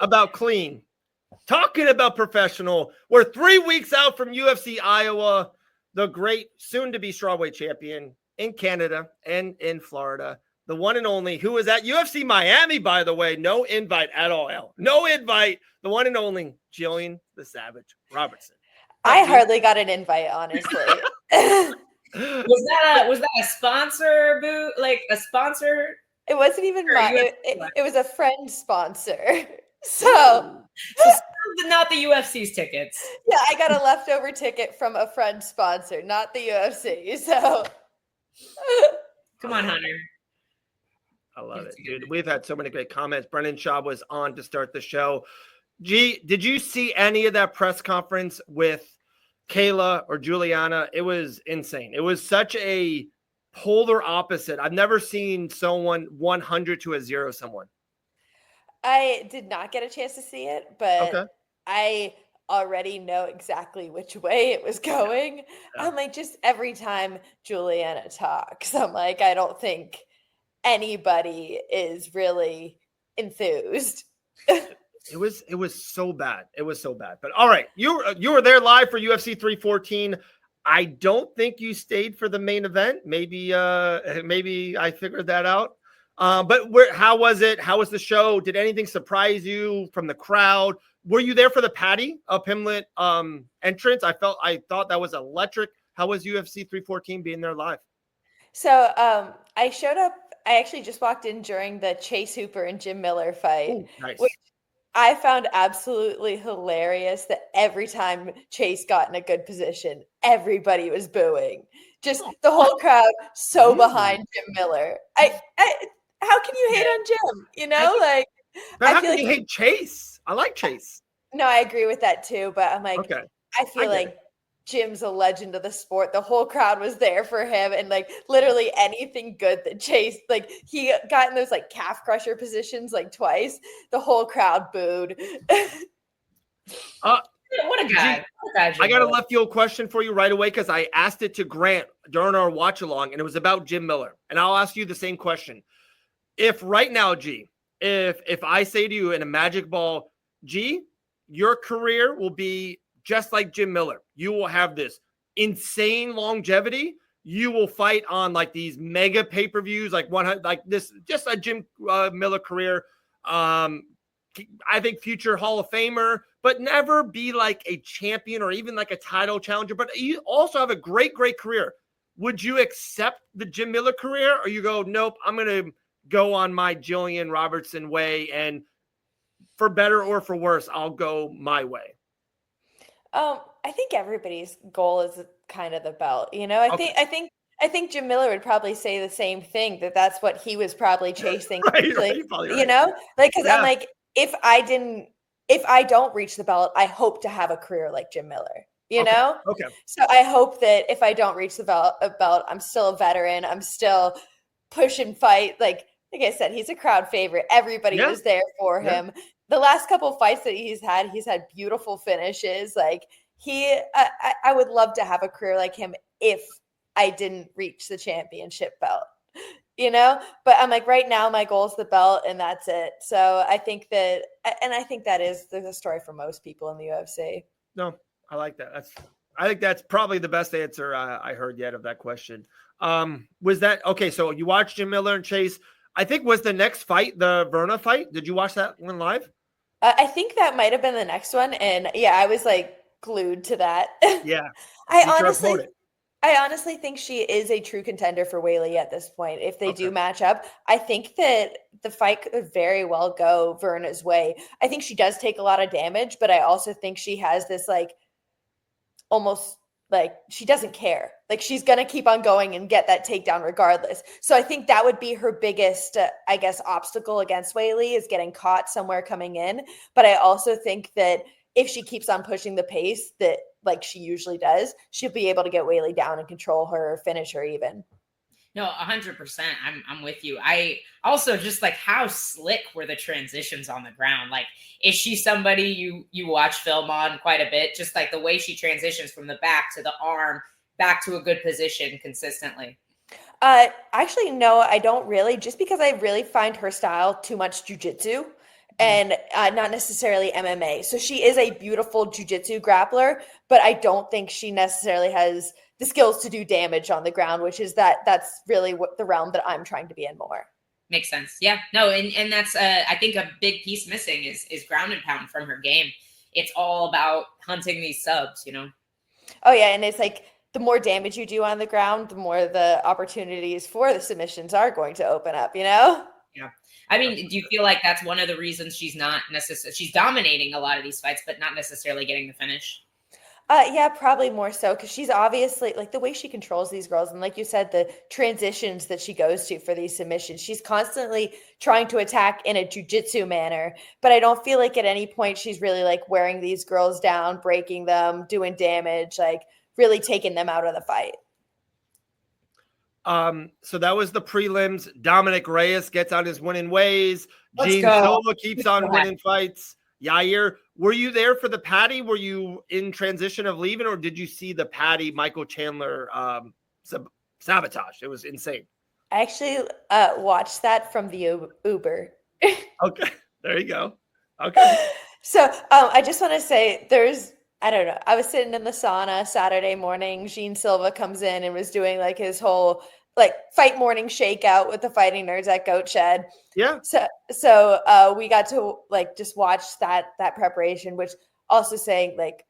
about clean. Talking about professional. We're 3 weeks out from UFC Iowa, the great soon-to-be strawweight champion in Canada and in Florida. The one and only, who is at UFC Miami, by the way. No invite at all. No invite. The one and only Gillian the Savage Robertson. I hardly got an invite, honestly. Was that a sponsor booth? Like a sponsor? It wasn't even it was a friend sponsor. So not the UFC's tickets. Yeah, I got a leftover ticket from a friend sponsor, not the UFC. So come on, Hunter. I love it, dude. We've had so many great comments. Brendan Shaw was on to start the show. G, did you see any of that press conference with Kayla or Juliana? It was insane. It was such a polar opposite. I've never seen someone 100 to a 0 someone. I did not get a chance to see it, but okay. I already know exactly which way it was going. Yeah. I'm like, just every time Juliana talks, I'm like, I don't think anybody is really enthused. It was so bad. It was so bad. But all right, you were there live for UFC 314. I don't think you stayed for the main event. Maybe I figured that out. But how was it? How was the show? Did anything surprise you from the crowd? Were you there for the Patty Pimlet entrance? I thought that was electric. How was UFC 314 being there live? So I showed up. I actually just walked in during the Chase Hooper and Jim Miller fight. Ooh, nice. Which I found absolutely hilarious that every time Chase got in a good position, everybody was booing. Just the whole crowd so behind Jim Miller. How can you hate on Jim? You know, how can you hate Chase? I like Chase. No, I agree with that too. But I'm like, okay. I feel like Jim's a legend of the sport. The whole crowd was there for him, and like literally anything good that Chase, like he got in those like calf crusher positions like twice. The whole crowd booed. What a guy. I got a left field question for you right away because I asked it to Grant during our watch along, and it was about Jim Miller. And I'll ask you the same question. If right now, G, if I say to you in a magic ball, G, your career will be just like Jim Miller. You will have this insane longevity. You will fight on like these mega pay-per-views, like 100, like this, just a Jim Miller career. I think future Hall of Famer, but never be like a champion or even like a title challenger. But you also have a great, great career. Would you accept the Jim Miller career, or you go, nope, I'm going to go on my Gillian Robertson way, and for better or for worse, I'll go my way? I think everybody's goal is kind of the belt. You know, I think Jim Miller would probably say the same thing, that's what he was probably chasing. right. You know, like, because I'm like, if I don't reach the belt, I hope to have a career like Jim Miller. You know? Okay. So I hope that if I don't reach the belt, I'm still a veteran. I'm still push and fight. Like I said, he's a crowd favorite. Everybody was there for him. The last couple of fights that he's had beautiful finishes. Like I would love to have a career like him if I didn't reach the championship belt, you know, but I'm like, right now my goal is the belt and that's it. So I think that is the story for most people in the UFC. No, I like that. I think that's probably the best answer I heard yet of that question. Was that okay? So you watched Jim Miller and Chase. I think was the next fight the Verna fight. Did you watch that one live? I think that might have been the next one, and I was like glued to that. Yeah, I honestly think she is a true contender for Weili at this point. If they do match up, I think that the fight could very well go Verna's way. I think she does take a lot of damage, but I also think she has this like almost like she doesn't care. Like she's going to keep on going and get that takedown regardless. So I think that would be her biggest, obstacle against Weili is getting caught somewhere coming in. But I also think that if she keeps on pushing the pace that like she usually does, she'll be able to get Weili down and control her or finish her even. No, 100%. I'm with you. I also just like how slick were the transitions on the ground. Like, is she somebody you watch film on quite a bit? Just like the way she transitions from the back to the arm, back to a good position consistently. Actually, no, I don't really. Just because I really find her style too much jujitsu. and not necessarily MMA. So she is a beautiful jiu-jitsu grappler, but I don't think she necessarily has the skills to do damage on the ground, which is that's really what the realm that I'm trying to be in more. Makes sense. Yeah, no. And that's, I think a big piece missing is ground and pound from her game. It's all about hunting these subs, Oh yeah. And it's like, the more damage you do on the ground, the more the opportunities for the submissions are going to open up, Yeah. I mean, do you feel like that's one of the reasons she's not necessarily, she's dominating a lot of these fights, but not necessarily getting the finish? Yeah, probably more so because she's obviously like the way she controls these girls, and like you said, the transitions that she goes to for these submissions. She's constantly trying to attack in a jujitsu manner, but I don't feel like at any point she's really like wearing these girls down, breaking them, doing damage, like really taking them out of the fight. So that was the prelims. Dominic Reyes gets on his winning ways. Let's Gene go. Silva keeps on winning fights. Yair, were you there for the Patty? Were you in transition of leaving, or did you see the Patty Michael Chandler sabotage? It was insane. I actually watched that from the Uber. Okay, there you go. Okay. So I just want to say I don't know. I was sitting in the sauna Saturday morning. Gene Silva comes in and was doing like his whole like fight morning shakeout with the fighting nerds at Goat Shed. Yeah. So we got to like just watch that preparation, which also saying like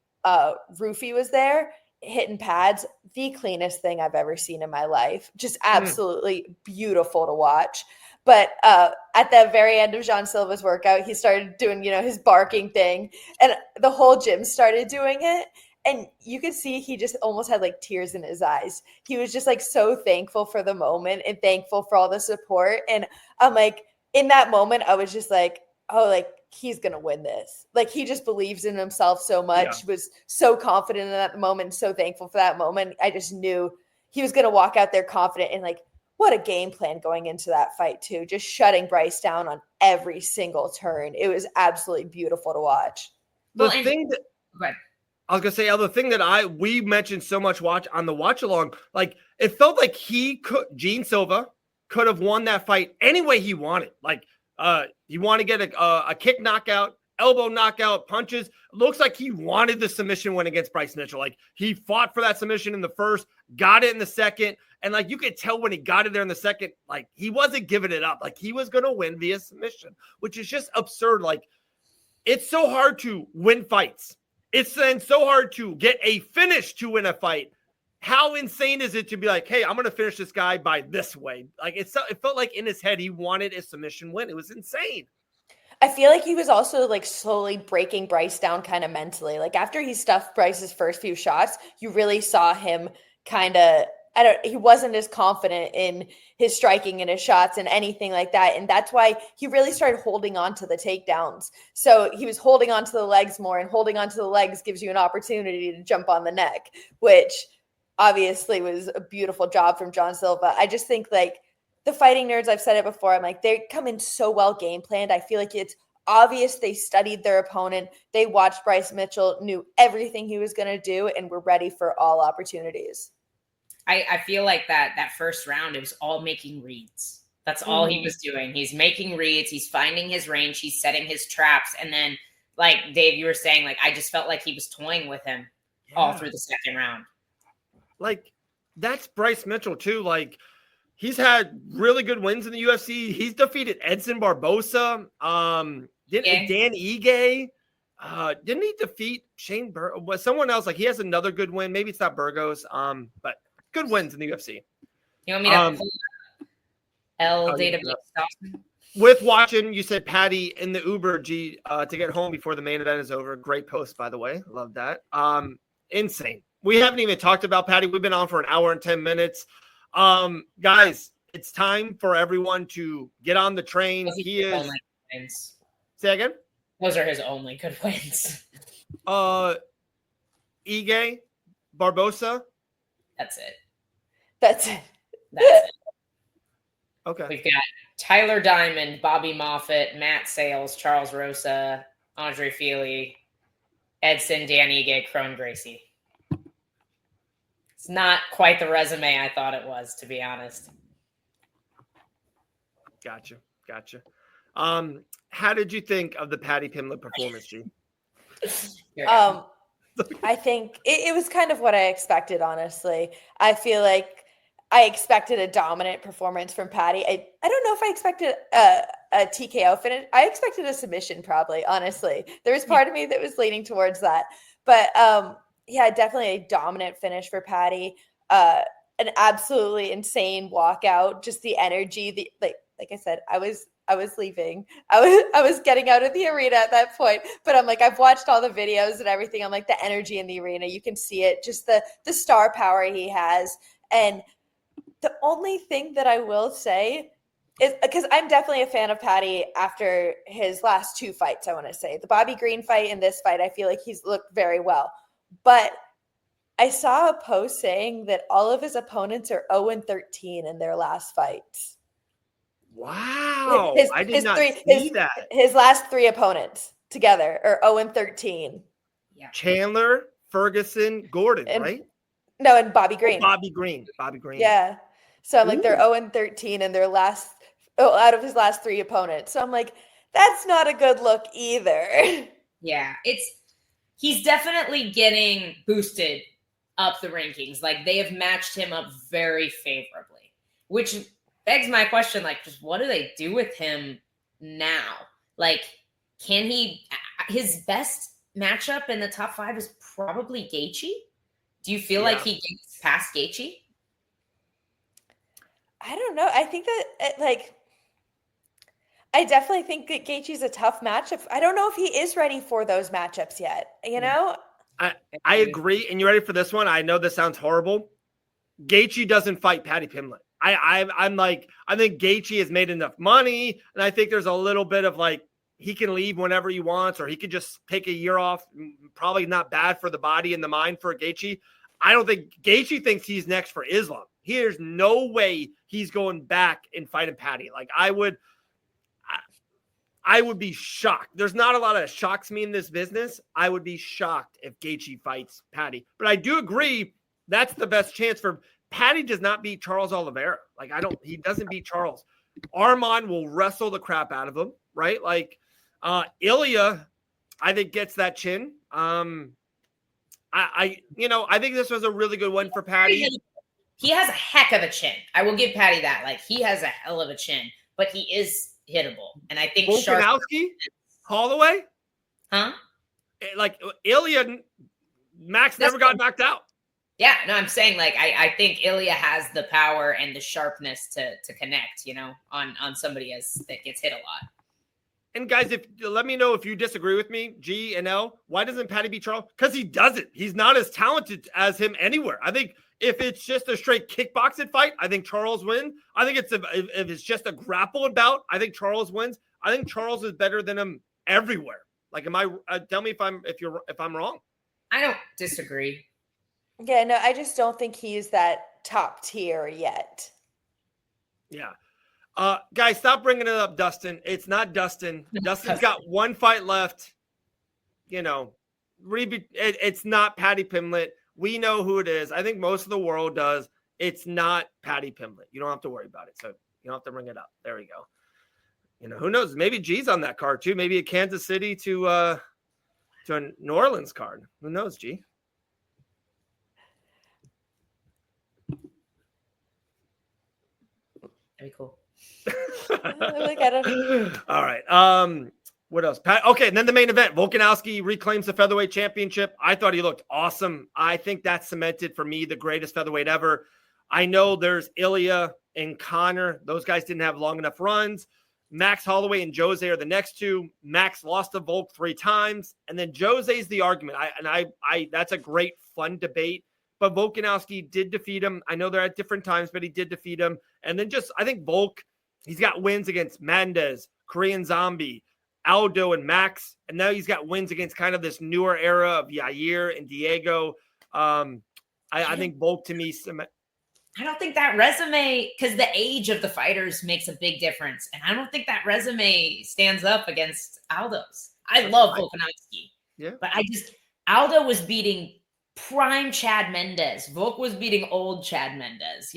Roofy was there hitting pads, the cleanest thing I've ever seen in my life. Just absolutely beautiful to watch. But at the very end of Jean Silva's workout, he started doing, his barking thing, and the whole gym started doing it. And you could see he just almost had like tears in his eyes. He was just like so thankful for the moment and thankful for all the support. And I'm like, in that moment, I was just like, oh, like he's going to win this. Like he just believes in himself so much, was so confident in that moment, so thankful for that moment. I just knew he was going to walk out there confident and like, what a game plan going into that fight too. Just shutting Bryce down on every single turn. It was absolutely beautiful to watch. The thing that we mentioned so much on the watch along, like it felt like Gene Silva could have won that fight any way he wanted. Like he wanted to get a kick knockout, elbow knockout, punches. Looks like he wanted the submission win against Bryce Mitchell. Like he fought for that submission in the first, got it in the second. And like you could tell when he got it there in the second, like he wasn't giving it up. Like he was going to win via submission, which is just absurd. Like it's so hard to win fights. It's then so hard to get a finish to win a fight. How insane is it to be like, hey, I'm going to finish this guy by this way? Like it felt like in his head, he wanted a submission win. It was insane. I feel like he was also like slowly breaking Bryce down kind of mentally. Like after he stuffed Bryce's first few shots, you really saw him kind of, he wasn't as confident in his striking and his shots and anything like that. And that's why he really started holding on to the takedowns. So he was holding on to the legs more, and holding on to the legs gives you an opportunity to jump on the neck, which obviously was a beautiful job from John Silva. I just think like the fighting nerds, I've said it before, I'm like, they come in so well game planned. I feel like it's obvious they studied their opponent. They watched Bryce Mitchell, knew everything he was going to do, and were ready for all opportunities. I feel like that first round, it was all making reads. That's all he was doing. He's making reads. He's finding his range. He's setting his traps. And then, like, Dave, you were saying, like, I just felt like he was toying with him all through the second round. Like, that's Bryce Mitchell, too. Like, he's had really good wins in the UFC. He's defeated Edson Barbosa. Dan Ige. Didn't he defeat Shane was someone else? Like, he has another good win. Maybe it's not Burgos. But good wins in the UFC. You want me to pull database with watching? You said Patty in the Uber to get home before the main event is over. Great post, by the way. Love that. Insane. We haven't even talked about Patty. We've been on for an hour and 10 minutes. Guys, it's time for everyone to get on the train. Say again? Those are his only good wins. Ige, Barbosa. That's it. That's it. Okay. We've got Tyler Diamond, Bobby Moffett, Matt Sales, Charles Rosa, Andre Feely, Edson, Dan Ige, Crone Gracie. It's not quite the resume I thought it was, to be honest. Gotcha. How did you think of the Patty Pimblett performance, G? I think it was kind of what I expected, honestly. I feel like I expected a dominant performance from Patty. I don't know if I expected a TKO finish. I expected a submission, probably, honestly. There was part of me that was leaning towards that. But yeah, definitely a dominant finish for Patty. An absolutely insane walkout. Just the energy, like I said, I was leaving. I was getting out of the arena at that point. But I'm like, I've watched all the videos and everything. I'm like, the energy in the arena, you can see it, just the star power he has. And the only thing that I will say is, because I'm definitely a fan of Patty after his last 2 fights, I want to say. The Bobby Green fight and this fight, I feel like he's looked very well. But I saw a post saying that all of his opponents are 0-13 in their last fights. Wow. I did not see that. His last 3 opponents together are 0-13. Yeah. Chandler, Ferguson, Gordon, right? No, and Bobby Green. Bobby Green. Yeah. So I'm like, they're 0-13 in their out of his last 3 opponents. So I'm like, that's not a good look either. Yeah, he's definitely getting boosted up the rankings. Like, they have matched him up very favorably, which begs my question, like, just what do they do with him now? Like, his best matchup in the top 5 is probably Gaethje? Do you feel like he gets past Gaethje? I don't know. I think that, I definitely think that Gaethje's a tough matchup. I don't know if he is ready for those matchups yet, you know? I agree. And you ready for this one? I know this sounds horrible. Gaethje doesn't fight Patty Pimblett. I'm like, I think Gaethje has made enough money, and I think there's a little bit of like, he can leave whenever he wants, or he could just take a year off. Probably not bad for the body and the mind for Gaethje. I don't think Gaethje thinks he's next for Islam. There's no way he's going back and fighting Patty. Like, I would be shocked. There's not a lot that shocks me in this business. I would be shocked if Gaethje fights Patty. But I do agree that's the best chance for Patty. Does not beat Charles Oliveira. Like, he doesn't beat Charles. Arman will wrestle the crap out of him, right? Like, Ilya, I think, gets that chin. I think this was a really good one for Patty. He has a heck of a chin. I will give Patty that. Like, he has a hell of a chin, but he is hittable. And I think Volkanovski, Holloway, like Ilya, Max never got knocked out. Yeah, no, I'm saying, like, I think Ilya has the power and the sharpness to connect, on somebody that gets hit a lot. And guys, let me know if you disagree with me, G and L. Why doesn't Patty beat Charles? Because he doesn't. He's not as talented as him anywhere. I think if it's just a straight kickboxing fight, I think Charles wins. I think if it's just a grappling bout, I think Charles wins. I think Charles is better than him everywhere. Like, tell me if I'm wrong. I don't disagree. Yeah, no, I just don't think he's that top tier yet. Yeah. Guys, stop bringing it up, Dustin. It's not Dustin. Dustin's got 1 fight left. It's not Patty Pimblett. We know who it is. I think most of the world does. It's not Patty Pimblett. You don't have to worry about it. So you don't have to bring it up. There we go. Who knows? Maybe G's on that card too. Maybe a Kansas City to a New Orleans card. Who knows, G? That'd be cool. All right. What else? Okay, and then the main event. Volkanovski reclaims the featherweight championship. I thought he looked awesome. I think that cemented for me the greatest featherweight ever. I know there's Ilya and Connor. Those guys didn't have long enough runs. Max Holloway and Jose are the next two. Max lost to Volk 3 times. And then Jose's the argument. I that's a great, fun debate. But Volkanovski did defeat him. I know they're at different times, but he did defeat him. And then I think Volk, he's got wins against Mendez, Korean Zombie, Aldo, and Max. And now he's got wins against kind of this newer era of Yair and Diego. I think Volk, to me, I don't think that resume, because the age of the fighters makes a big difference. And I don't think that resume stands up against Aldo's. I love Volkanovski. Yeah. But Aldo was beating prime Chad Mendez. Volk was beating old Chad Mendez,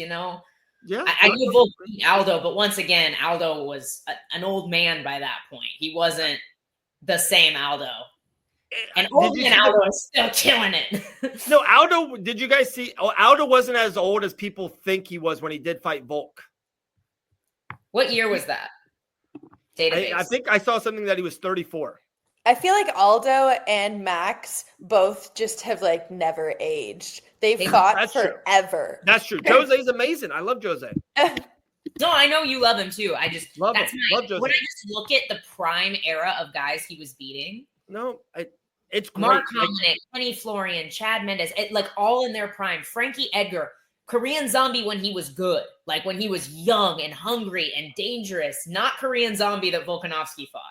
Yeah, I knew Volk beat Aldo, but once again, Aldo was an old man by that point. He wasn't the same Aldo. And old man Aldo is still killing it. No, Aldo, did you guys see? Oh, Aldo wasn't as old as people think he was when he did fight Volk. What year was that? Database. I think I saw something that he was 34. I feel like Aldo and Max both just have like never aged. They've fought forever. That's true. Jose's amazing. I love Jose. No, I know you love him too. I just love Jose. When I just look at the prime era of guys he was beating. No, it's great. Mark Hominick, Kenny Florian, Chad Mendes, like all in their prime. Frankie Edgar, Korean Zombie when he was good, like when he was young and hungry and dangerous. Not Korean Zombie that Volkanovski fought.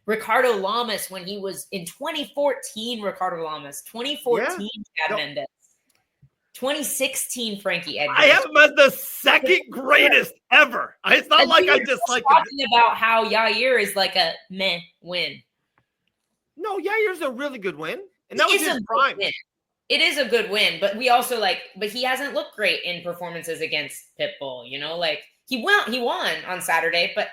Ricardo Lamas when he was in 2014, Ricardo Lamas, 2014, Chad Mendes, 2016, Frankie Edgar. I have him as the second greatest ever. It's not like I just like talking about how Yair is like a meh win. No, Yair's a really good win, and that was his prime. It is a good win, but we also but he hasn't looked great in performances against Pitbull. You know, like he won on Saturday, but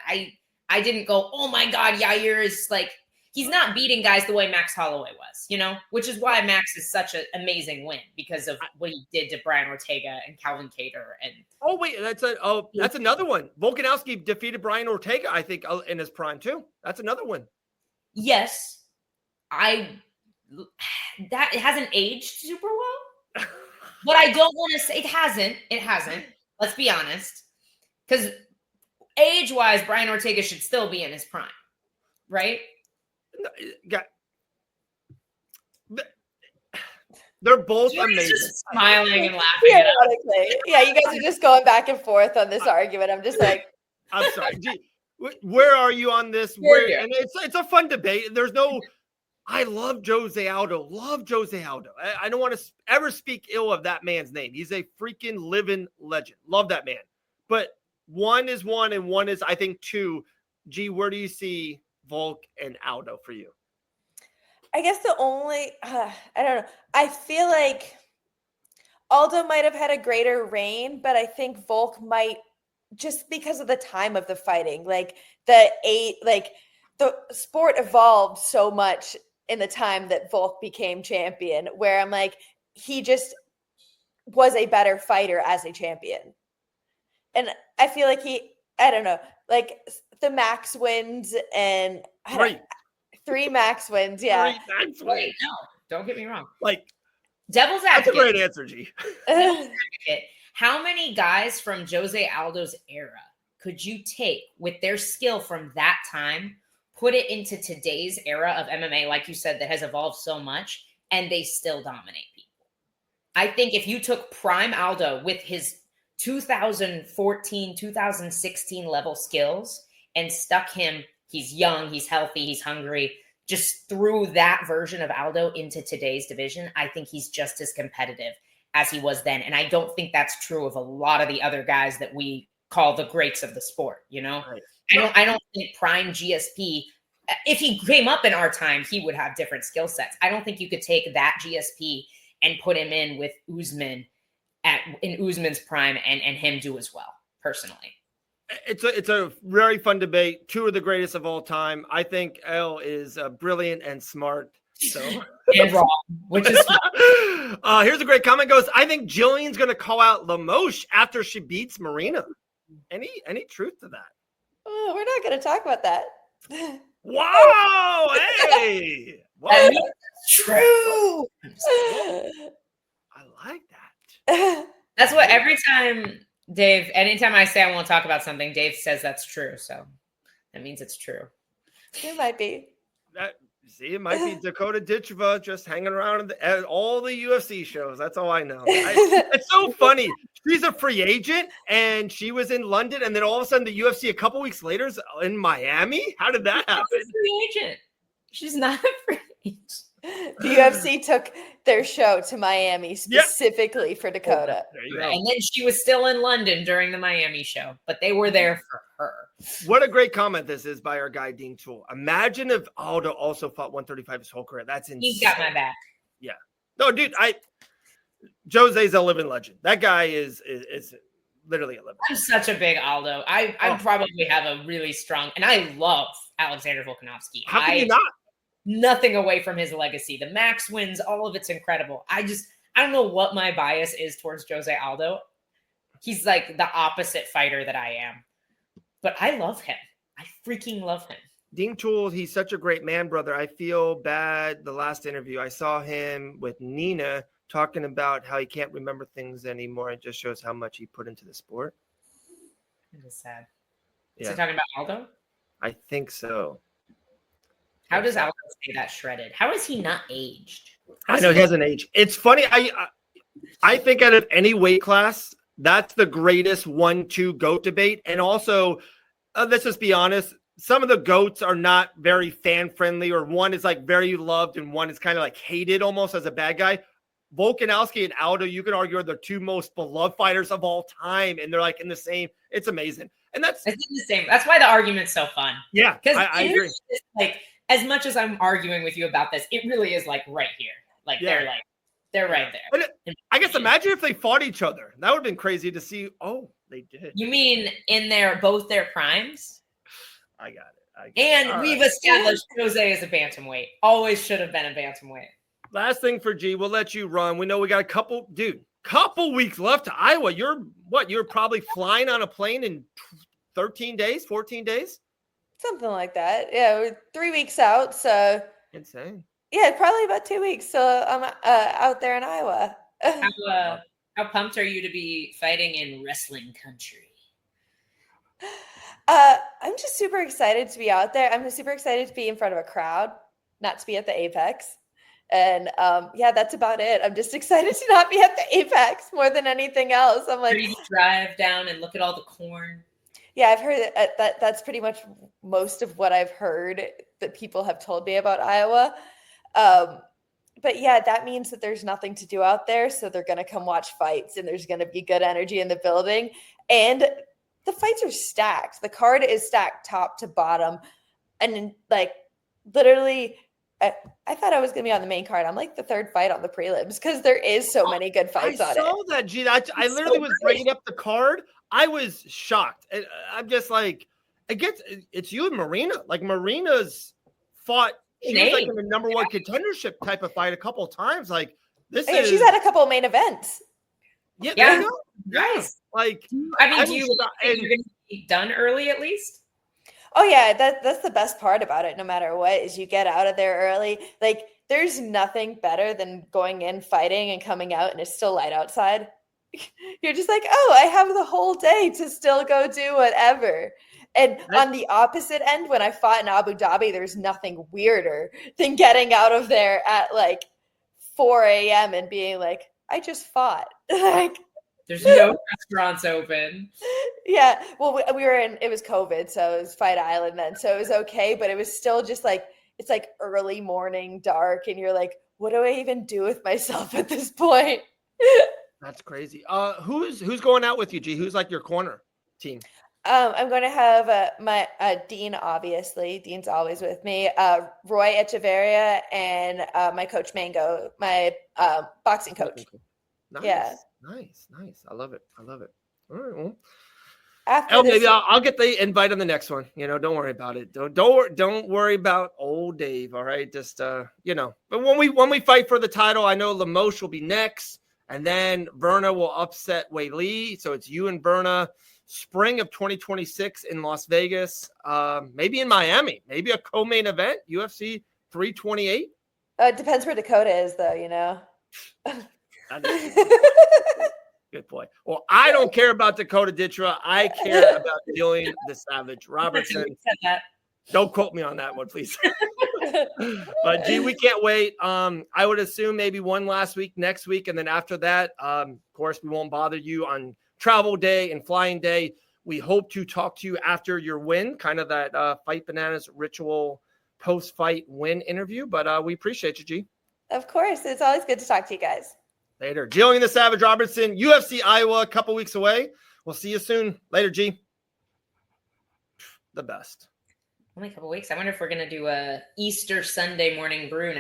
I didn't go, oh my God, Yair is like, he's not beating guys the way Max Holloway was, you know, which is why Max is such an amazing win because of what he did to Brian Ortega and Calvin Kattar. And oh wait, that's another one. Volkanovski defeated Brian Ortega, I think, in his prime too. That's another one. Yes, that it hasn't aged super well, but I don't want to say it hasn't. Let's be honest, because age-wise, Brian Ortega should still be in his prime, right? They're both amazing. Just smiling and laughing. Yeah, you guys are just going back and forth on this argument. I'm just like, I'm sorry. Where are you on this? And it's a fun debate. There's no. I love Jose Aldo. I don't want to ever speak ill of that man's name. He's a freaking living legend. Love that man. But one is one and one is, I think, two. G, where do you see Volk and Aldo for you? I guess the only, I don't know. I feel like Aldo might have had a greater reign, but I think Volk might, just because of the time of the fighting, like the sport evolved so much in the time that Volk became champion, where I'm like, he just was a better fighter as a champion. And I feel like I don't know, like the max wins and three max wins. Yeah. 3 max wins. No, don't get me wrong. Like, devil's advocate. That's a great answer, G. How many guys from Jose Aldo's era could you take with their skill from that time, put it into today's era of MMA, like you said, that has evolved so much, and they still dominate people? I think if you took prime Aldo with his 2014, 2016 level skills and stuck him, he's young, he's healthy, he's hungry, just threw that version of Aldo into today's division, I think he's just as competitive as he was then. And I don't think that's true of a lot of the other guys that we call the greats of the sport, you know? Right. I don't think prime GSP, if he came up in our time, he would have different skill sets. I don't think you could take that GSP and put him in with Usman in Usman's prime and him do as well, personally. It's a very fun debate. Two of the greatest of all time. I think L is brilliant and smart. So and wrong, which is here's a great comment. Goes, I think Gillian's going to call out Lamoche after she beats Marina. Any truth to that? Oh, we're not going to talk about that. Wow! Hey, wow. True. I like that. That's what every time Dave. Anytime I say I won't talk about something, Dave says that's true. So that means it's true. It might be. It might be Dakota Ditcheva just hanging around at all the UFC shows. That's all I know. It's so funny. She's a free agent, and she was in London, and then all of a sudden the UFC a couple weeks later is in Miami. How did that happen? She's a free agent. She's not a free agent. The UFC took their show to Miami specifically for Dakota. And then she was still in London during the Miami show, but they were there for her. What a great comment this is by our guy, Dean Toole. Imagine if Aldo also fought 135 his whole career. That's insane. He's got my back. Yeah. No, dude, Jose's a living legend. That guy is literally a living. I'm such a big Aldo. I probably have a really strong, and I love Alexander Volkanovski. How can you not? Nothing away from his legacy. The max wins, all of it's incredible. I don't know what my bias is towards Jose Aldo. He's like the opposite fighter that I am. But I love him. I freaking love him. Dean Toole, he's such a great man, brother. I feel bad. The last interview, I saw him with Nina talking about how he can't remember things anymore. It just shows how much he put into the sport. It is sad. Is he talking about Aldo? I think so. How does Aldo stay that shredded? How is he not aged? I know he hasn't aged. It's funny. I think out of any weight class, that's the greatest 1-2 GOAT debate. And also, let's just be honest, some of the GOATs are not very fan friendly, or one is like very loved and one is kind of like hated almost as a bad guy. Volkanovski and Aldo, you could argue, are the two most beloved fighters of all time, and they're like in the same. It's amazing, and it's the same. That's why the argument's so fun. Yeah, because I agree. Like, as much as I'm arguing with you about this, it really is like right here. Like they're right there. But I guess imagine if they fought each other. That would have been crazy to see. Oh, they did. You mean in both their primes? I got it. We've established Jose as a bantamweight. Always should have been a bantamweight. Last thing for G, we'll let you run. We know we got a couple weeks left to Iowa. You're probably flying on a plane in 13 days, 14 days? Something like that. Yeah, we're 3 weeks out, so insane. Yeah, probably about 2 weeks. So I'm out there in Iowa. How pumped are you to be fighting in wrestling country? I'm just super excited to be out there. I'm super excited to be in front of a crowd, not to be at the Apex. And that's about it. I'm just excited to not be at the Apex more than anything else. I'm like, you drive down and look at all the corn. Yeah, I've heard that's pretty much most of what I've heard that people have told me about Iowa. But yeah, that means that there's nothing to do out there. So they're going to come watch fights, and there's going to be good energy in the building. And the fights are stacked. The card is stacked top to bottom. And like literally, I thought I was going to be on the main card. I'm like the third fight on the prelims because there is so many good fights on it. I saw that, G. I literally was bringing up the card. I was shocked. I'm just like, it's you and Marina. Like Marina's fought. She was like in the number one contendership type of fight a couple of times. Like this is. She's had a couple of main events. Yeah. Nice. Like, do you think you're going to be done early at least? Oh yeah, that's the best part about it. No matter what, is you get out of there early. Like there's nothing better than going in fighting and coming out and it's still light outside. You're just like, oh, I have the whole day to still go do whatever. And on the opposite end, when I fought in Abu Dhabi, there's nothing weirder than getting out of there at like 4 a.m. and being like, I just fought. Like, there's no restaurants open. Yeah. Well, we were it was COVID, so it was Fight Island then. So it was okay, but it was still just like, it's like early morning, dark. And you're like, what do I even do with myself at this point? That's crazy. Who's going out with you, G? Who's like your corner team? I'm going to have my Dean, obviously. Dean's always with me. Roy Echeverria and my coach Mango, my boxing coach. Nice. Yeah. Nice. I love it. All right. Well, maybe I'll get the invite on the next one. Don't worry about it. Don't worry about old Dave. All right. Just But when we fight for the title, I know Lamoche will be next, and then Verna will upset Wei Lee. So it's you and Verna. Spring of 2026 in Las Vegas, maybe in Miami, maybe a co-main event, UFC 328. It depends where Dakota is, though. Good boy. Well, I don't care about Dakota Ditra. I care about Gillian the Savage Robertson. Don't quote me on that one, please. But G, we can't wait. I would assume maybe one last week, next week, and then after that, of course, we won't bother you on travel day and flying day. We hope to talk to you after your win, kind of that Fight Bananas ritual post-fight win interview. But we appreciate you, G. Of course. It's always good to talk to you guys. Later. Gillian the Savage Robertson, UFC Iowa, a couple weeks away. We'll see you soon. Later, G. The best. Only a couple weeks. I wonder if we're going to do a Easter Sunday morning brew.